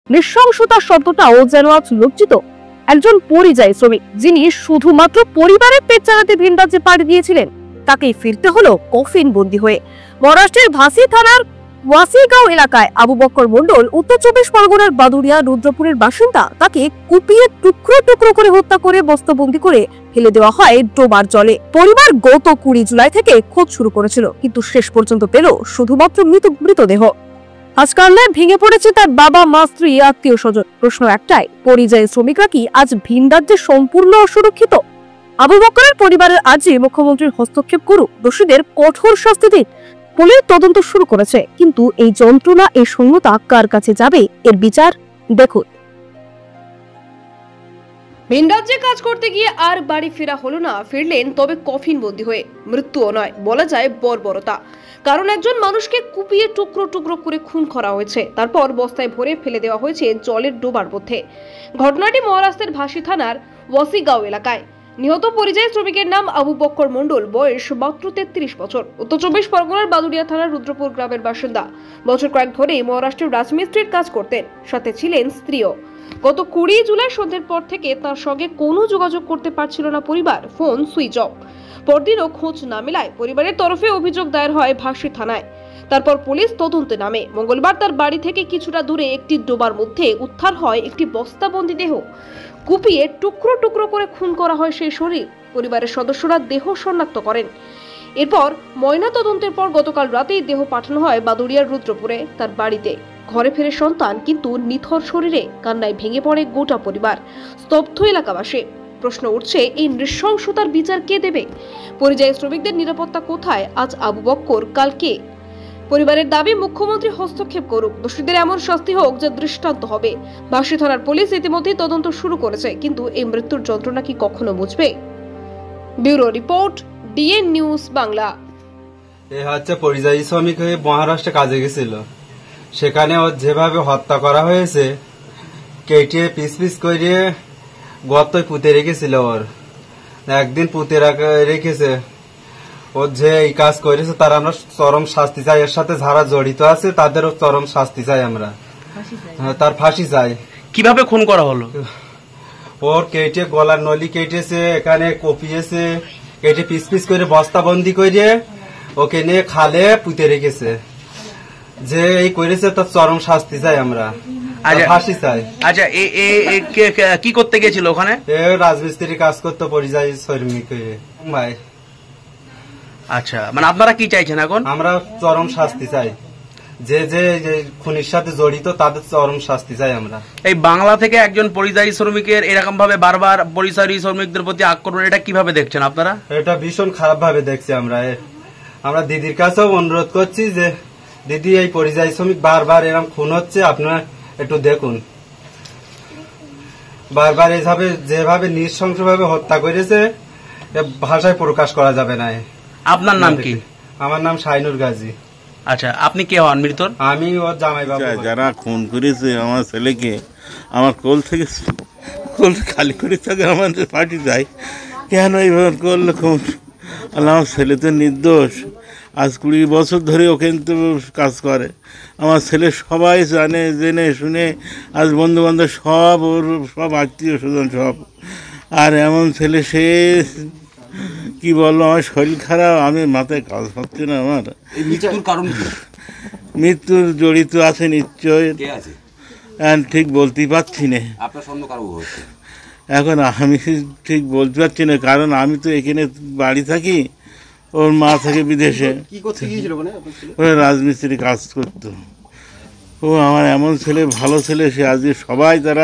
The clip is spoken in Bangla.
নৃশংসতা শব্দটাও যেন আজ লজ্জিত। একজন পরিযায়ী শ্রমিক যিনি শুধুমাত্র পরিবারের পেট চালাতে ভিন রাজ্যে পাড়ি দিয়েছিলেন, তাকেই ফিরতে হলো কফিন বন্দী হয়ে। মহারাষ্ট্রের ভাসি থানার ওয়াসিগাঁও এলাকায় আবু বক্কর মন্ডল উত্তর 24 পরগনার বাদুড়িয়া রুদ্রপুরের বাসিন্দা। তাকে কুপিয়ে টুকরো টুকরো করে হত্যা করে বস্তাবন্দি করে ফেলে দেওয়া হয় ডোবার জলে। পরিবার গত 20 জুলাই থেকে খোঁজ শুরু করেছিল, কিন্তু শেষ পর্যন্ত পেল শুধুমাত্র মৃতদেহ। আজ কান্নায় ভেঙে পড়েছে তার বাবা, মা, স্ত্রী, আত্মীয় স্বজন। প্রশ্ন একটাই, পরিযায়ী শ্রমিকরা কি আজ ভিন রাজ্যে সম্পূর্ণ অসুরক্ষিত? আবু বক্করের পরিবারের আজই মুখ্যমন্ত্রীর হস্তক্ষেপ করুক, দোষীদের কঠোর শাস্তি দিন। পুলিশ তদন্ত শুরু করেছে, কিন্তু এই যন্ত্রণা, এই শূন্যতা কার কাছে যাবে? এর বিচার দেখুন। ভিন রাজ্যে কাজ করতে গিয়ে আর বাড়ি ফেরা হলো না, ফিরলেন তবে কফিন বন্দী হয়ে। মৃত্যুও নয়, বলা যায় বর্বরতা। কারণ একজন মানুষকে কুপিয়ে টুকরো টুকরো করে খুন করা হয়েছে, তারপর বস্তায় ভরে ফেলে দেওয়া হয়েছে জলের ডোবার মধ্যে। ঘটনাটি মহারাষ্ট্রের ভাসি থানার ওয়াসিগাঁও এলাকায়। নিহত পরিযায়ী শ্রমিকের নাম আবু বক্কর মন্ডল, বয়স মাত্র 33 বছর। উত্তর 24 পরগনার বাদুড়িয়া থানার রুদ্রপুর গ্রামের বাসিন্দা। বছর কয়েক ধরে মহারাষ্ট্রের রাজমিস্ত্রির কাজ করতেন, সাথে ছিলেন স্ত্রীও। গত 20 জুলাই সন্ধ্যের পর থেকে তার সঙ্গে কোনো যোগাযোগ করতে পারছিল না পরিবার, ফোন সুইচ অফ। পরদিনও খোঁজ না মেলায় পরিবারের তরফে অভিযোগ দায়ের হয় ভাসি থানায়। তারপর পুলিশ তদন্তে নামে। মঙ্গলবার তার বাড়ি থেকে কিছুটা দূরে একটি ডোবার মধ্যে উদ্ধার হয় একটি বস্তাবন্দি দেহ। কুপিয়ে টুকরো টুকরো করে খুন করা হয় সেই শরীর। পরিবারের সদস্যরা দেহ শনাক্ত করেন। এরপর ময়না তদন্তের পর গতকাল রাতেই দেহ পাঠানো হয় বাদুড়িয়ার রুদ্রপুরে তার বাড়িতে। ঘরে ফেরে সন্তান, কিন্তু নিথর শরীরে কান্নায় ভেঙে পড়ে গোটা পরিবার, স্তব্ধ এলাকাবাসী। প্রশ্ন উঠছে, এই নৃশংসতার বিচার কে দেবে? পরিযায়ী শ্রমিকদের নিরাপত্তা কোথায়? আজ আবু বক্কর, কাল কে? পরিবারের দাবি মুখ্যমন্ত্রী হস্তক্ষেপ করুক, দোষীদের এমন শাস্তি হোক যা দৃষ্টান্ত হবে। ভাসি থানার পুলিশ ইতিমধ্যেই তদন্ত শুরু করেছে, কিন্তু এই মৃত্যুর যন্ত্রণা কি কখনো বুঝবে? Bureau report, DN news Bangla. এ হচ্ছে পরিযায়ী শ্রমিক হয়ে মহারাষ্ট্রে কাজে গেছিল। সেখানে ওর যেভাবে হত্যা করা হয়েছে, কেটে পিস পিস করে গর্তয় পুঁতে রেখেছিল। ওর একদিন পুঁতে রেখেছে। ওর যে এই কাজ করেছে তার আমরা চরম শাস্তি চাই। এর সাথে যারা জড়িত আছে তাদেরও চরম শাস্তি চাই আমরা, তার ফাঁসি চাই। কিভাবে খুন করা হলো? ওর কেটে গলার নলি কেটেছে, এখানে কপিয়েছে, কেটে পিস পিস করে বস্তাবন্দি করে ওকে নিয়ে খালে পুঁতে রেখেছে। যে এই করেছে তার চরম শাস্তি চাই আমরা, ফাঁসি চাই। আচ্ছা, কি করতে গেছিল ওখানে? রাজমিস্ত্রি কাজ করতো, পরিযায়ী শ্রমিক হয়ে ভাই। আচ্ছা, মানে আপনারা কি চাইছেন এখন? আমরা চরম শাস্তি চাই। যে যে খুনির সাথে জড়িত তাদের চরম শাস্তি চাই আমরা। এই বাংলা থেকে একজন পরিযায়ী শ্রমিকের এরকম ভাবে বারবার পরিযায়ী শ্রমিকদের প্রতি আক্রমণ, এটা কিভাবে দেখছেন আপনারা? এটা ভীষণ খারাপ ভাবে দেখছি আমরা। আমরা দিদির কাছেও অনুরোধ করছি যে দিদি, এই পরিযায়ী শ্রমিক বারবার এরকম খুন হচ্ছে, আপনারা একটু দেখুন। বারবার এইভাবে যেভাবে নৃশংসভাবে হত্যা করেছে, ভাষায় প্রকাশ করা যাবে না। আপনার নাম কি? আমার নাম শাইনুর গাজী। আচ্ছা, আপনি কে হন মৃতর? আমি ওর জামাই বাবু। যারা খুন করেছে আমার ছেলেকে, আমার কোল থেকে খালি করে থাকে, আমাদের পার্টি যায় কেন এইভাবে করলে খুন? আমার ছেলে তো নির্দোষ। আজ 20 বছর ধরে ওখানে তো কাজ করে। আমার ছেলে সবাই জানে, জেনে শুনে, আজ বন্ধু বান্ধব সব, ওর সব আত্মীয় স্বজন সব। আর এমন ছেলে, সে কি বললো, আমার শরীর খারাপ, আমি মাথায় কাজ হচ্ছে না। আমার মৃত্যুর কারণ কি? মৃত্যুর জড়িত আছে নিশ্চয়, ঠিক বলতে পারছি না। আপনার সন্দেহ কারো হচ্ছে? এখন আমি ঠিক বলতে পারছি না, কারণ আমি তো এখানে বাড়ি থাকি, ওর মা থাকে বিদেশে। কি করতে গিয়েছিল? ওরা রাজমিস্ত্রি কাজ করতো। ও আমার এমন ছেলে, ভালো ছেলে, সে আজকে সবাই তারা